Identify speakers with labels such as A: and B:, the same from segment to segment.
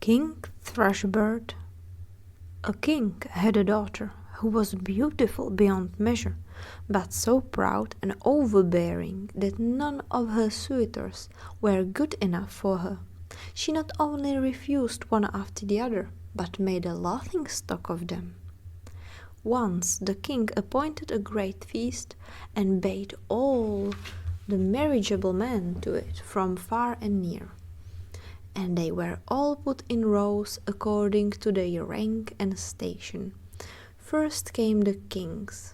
A: King Thrushbeard. A king had a daughter who was beautiful beyond measure, but so proud and overbearing that none of her suitors were good enough for her. She not only refused one after the other, but made a laughing stock of them. Once the king appointed a great feast and bade all the marriageable men to it from far and near. And they were all put in rows according to their rank and station. First came the kings,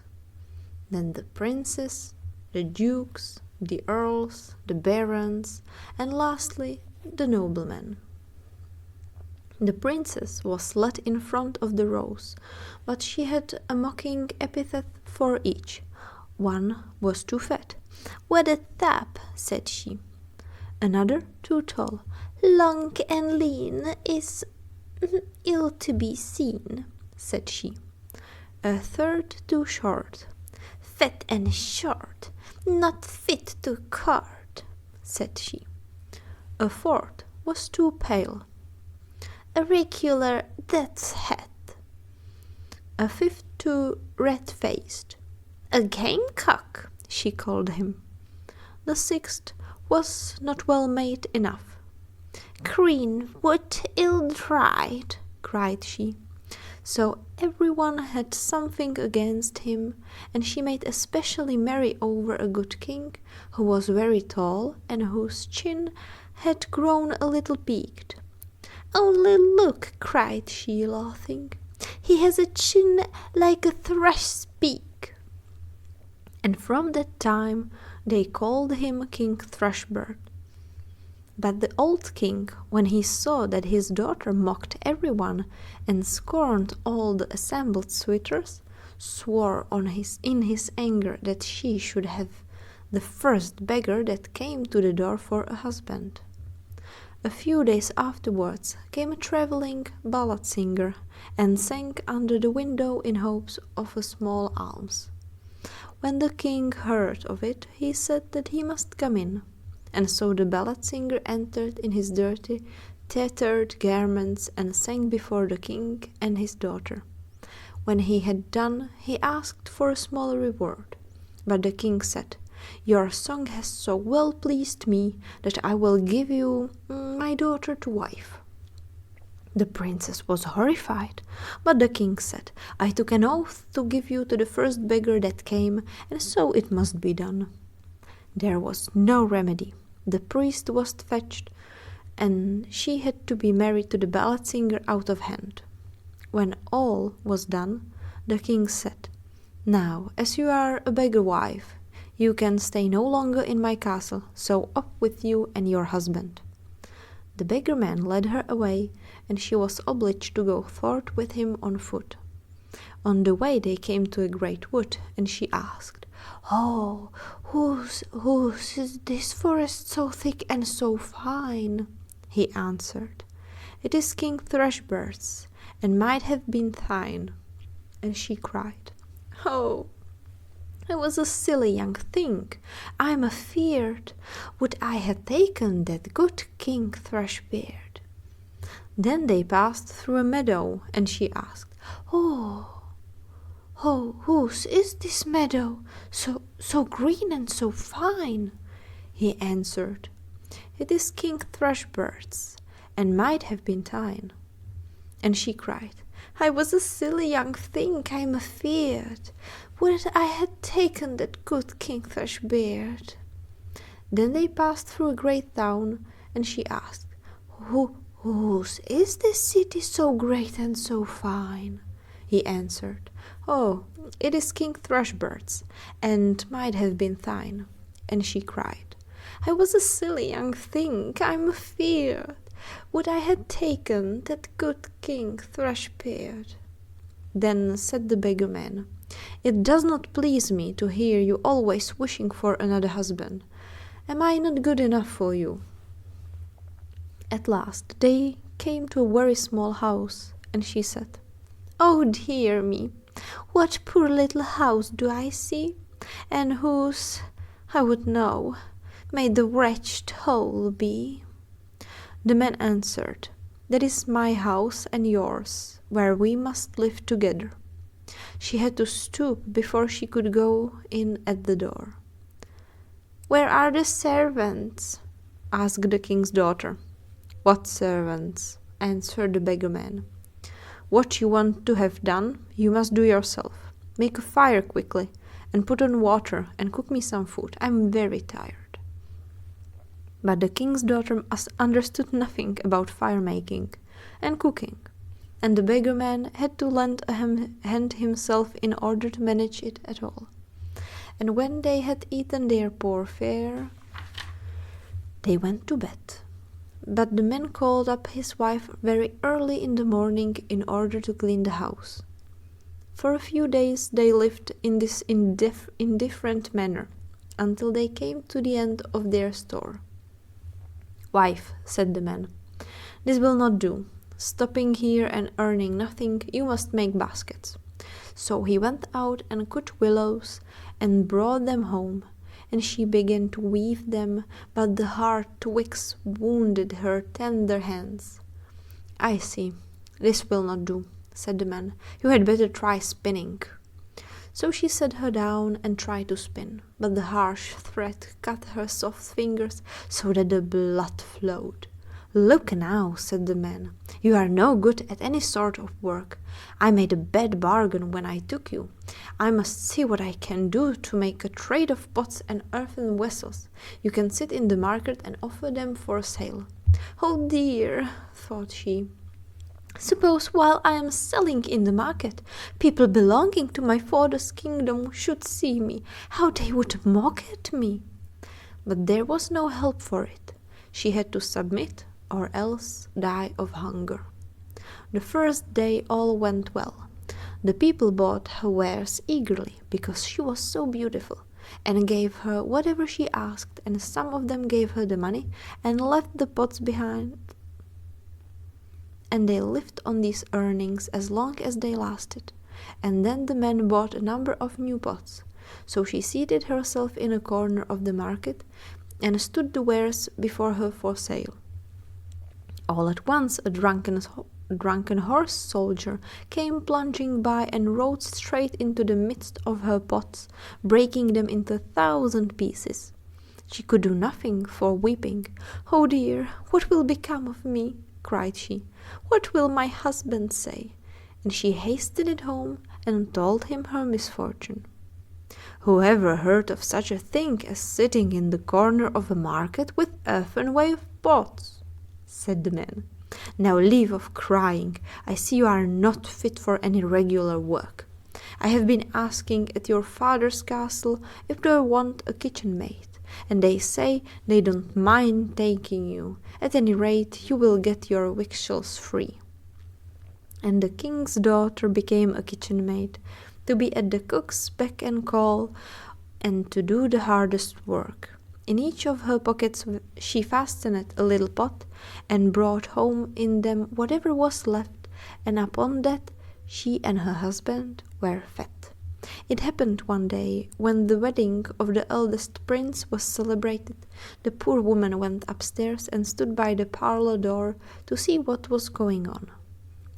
A: then the princes, the dukes, the earls, the barons, and lastly the noblemen. The princess was led in front of the rows, but she had a mocking epithet for each. One was too fat. "What a tap," said she. Another too tall. "Long and lean is ill to be seen," said she. A third too short. "Fat and short, not fit to court," said she. A fourth was too pale. "A regular death's head." A fifth too red-faced. "A gamecock," she called him. The sixth was not well made enough. "Green wood ill-dried," cried she. So everyone had something against him, and she made especially merry over a good king who was very tall and whose chin had grown a little peaked. "Only look," cried she, laughing, "he has a chin like a thrush's beak." And from that time they called him King Thrushbeard. But the old king, when he saw that his daughter mocked everyone and scorned all the assembled suitors, swore in his anger that she should have the first beggar that came to the door for a husband. A few days afterwards came a travelling ballad singer and sang under the window in hopes of a small alms. When the king heard of it, he said that he must come in. And so the ballad singer entered in his dirty, tattered garments and sang before the king and his daughter. When he had done, he asked for a small reward. But the king said, "Your song has so well pleased me that I will give you my daughter to wife." The princess was horrified, but the king said, "I took an oath to give you to the first beggar that came, and so it must be done." There was no remedy. The priest was fetched, and she had to be married to the ballad singer out of hand. When all was done, the king said, "Now, as you are a beggar wife, you can stay no longer in my castle, so up with you and your husband." The beggar man led her away, and she was obliged to go forth with him on foot. On the way they came to a great wood, and she asked, "Oh, whose is this forest so thick and so fine?" He answered, "It is King Thrushbeard's, and might have been thine." And she cried, "Oh, I was a silly young thing. I am afeard. Would I had taken that good King Thrushbeard." Then they passed through a meadow, and she asked, "Oh, whose is this meadow, so green and so fine?" He answered, "It is King Thrushbeard's, and might have been thine." And she cried, "I was a silly young thing, I am afeard. Would I had taken that good King Thrushbeard." Then they passed through a great town, and she asked, Whose is this city so great and so fine?" He answered, "Oh, it is King Thrushbeard's, and might have been thine." And she cried, "I was a silly young thing, I am afeard. Would I had taken that good King Thrushbeard." Then said the beggar man, "It does not please me to hear you always wishing for another husband. Am I not good enough for you?" At last they came to a very small house, and she said, "Oh, dear me, what poor little house do I see, and whose, I would know, may the wretched hole be?" The man answered, That is my house and yours, where we must live together." She had to stoop before she could go in at the door. "Where are the servants?" asked the king's daughter. "What servants?" answered the beggarman. "What you want to have done, you must do yourself. Make a fire quickly, and put on water, and cook me some food. I'm very tired." But the king's daughter understood nothing about fire-making and cooking, and the beggarman had to lend a hand himself in order to manage it at all. And when they had eaten their poor fare, they went to bed. But the man called up his wife very early in the morning in order to clean the house. For a few days they lived in this indifferent manner, until they came to the end of their store. "Wife," said the man, "this will not do. Stopping here and earning nothing, you must make baskets." So he went out and cut willows and brought them home, and she began to weave them, but the hard twigs wounded her tender hands. "I see, this will not do," said the man. "You had better try spinning." So she sat her down and tried to spin, but the harsh thread cut her soft fingers so that the blood flowed. "Look now," said the man, "you are no good at any sort of work. I made a bad bargain when I took you. I must see what I can do to make a trade of pots and earthen vessels. You can sit in the market and offer them for sale." "Oh dear," thought she, "suppose while I am selling in the market, people belonging to my father's kingdom should see me, how they would mock at me." But there was no help for it. She had to submit or else die of hunger. The first day all went well. The people bought her wares eagerly because she was so beautiful, and gave her whatever she asked, and some of them gave her the money and left the pots behind. And they lived on these earnings as long as they lasted, and then the man bought a number of new pots. So she seated herself in a corner of the market and stood the wares before her for sale. All at once a drunken horse soldier came plunging by and rode straight into the midst of her pots, breaking them into 1,000 pieces. She could do nothing for weeping. "Oh dear, what will become of me?" cried she. "What will my husband say?" And she hastened home and told him her misfortune. "Whoever heard of such a thing as sitting in the corner of a market with earthenware pots?" said the man. "Now leave off crying. I see you are not fit for any regular work. I have been asking at your father's castle if they want a kitchen maid, and they say they don't mind taking you. At any rate, you will get your victuals free." And the king's daughter became a kitchen maid, to be at the cook's beck and call, and to do the hardest work. In each of her pockets she fastened a little pot, and brought home in them whatever was left, and upon that she and her husband were fed. It happened one day, when the wedding of the eldest prince was celebrated, the poor woman went upstairs and stood by the parlor door to see what was going on.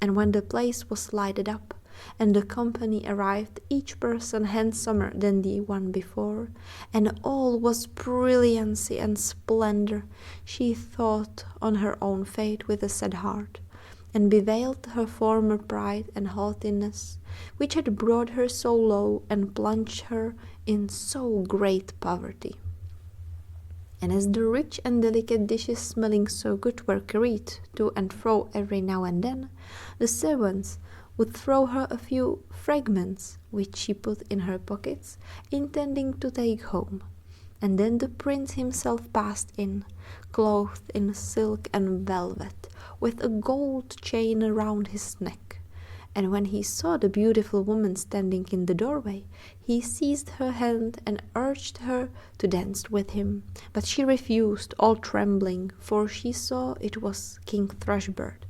A: And when the place was lighted up, and the company arrived, each person handsomer than the one before, and all was brilliancy and splendor, she thought on her own fate with a sad heart, and bewailed her former pride and haughtiness, which had brought her so low and plunged her in so great poverty. And as the rich and delicate dishes smelling so good were carried to and fro every now and then, the servants would throw her a few fragments, which she put in her pockets, intending to take home. And then the prince himself passed in, clothed in silk and velvet, with a gold chain around his neck. And when he saw the beautiful woman standing in the doorway, he seized her hand and urged her to dance with him. But she refused, all trembling, for she saw it was King Thrushbeard,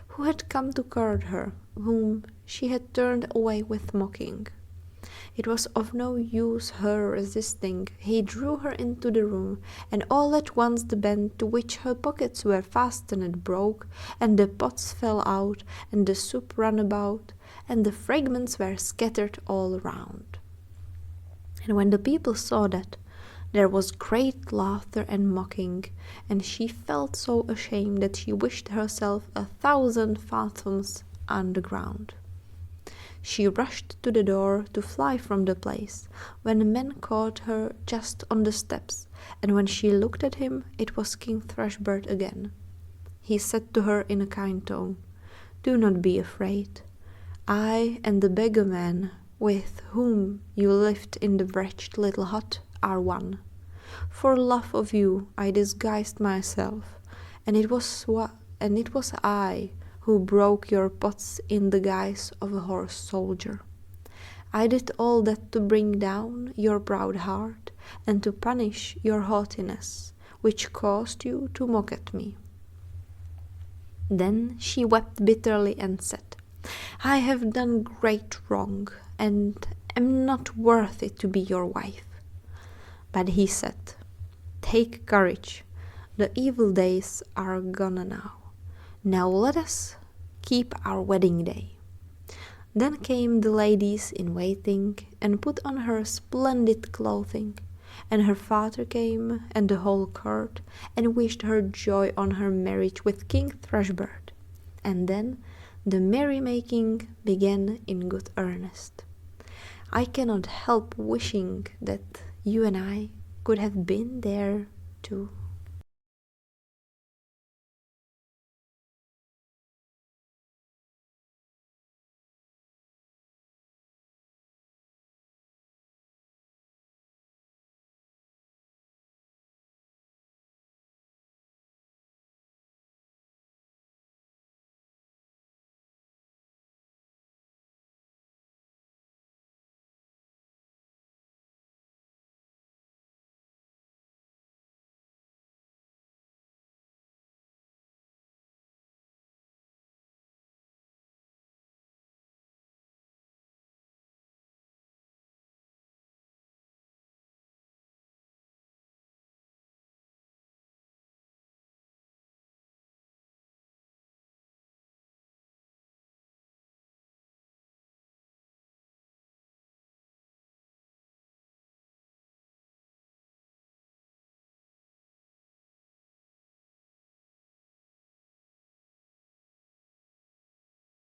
A: who had come to court her, whom she had turned away with mocking. It was of no use her resisting. He drew her into the room, and all at once the band to which her pockets were fastened broke, and the pots fell out, and the soup ran about, and the fragments were scattered all round. And when the people saw that, there was great laughter and mocking, and she felt so ashamed that she wished herself 1,000 fathoms underground. She rushed to the door to fly from the place, when a man caught her just on the steps, and when she looked at him, it was King Thrushbeard again. He said to her in a kind tone, "Do not be afraid. I and the beggar man with whom you lived in the wretched little hut are one. For love of you I disguised myself, and it was I who broke your pots in the guise of a horse soldier. I did all that to bring down your proud heart and to punish your haughtiness, which caused you to mock at me." Then she wept bitterly and said, "I have done great wrong, and am not worthy to be your wife." But he said, "Take courage, the evil days are gone now. Now let us keep our wedding day." Then came the ladies in waiting and put on her splendid clothing, and her father came and the whole court and wished her joy on her marriage with King Thrushbeard. And then the merrymaking began in good earnest. I cannot help wishing that you and I could have been there too.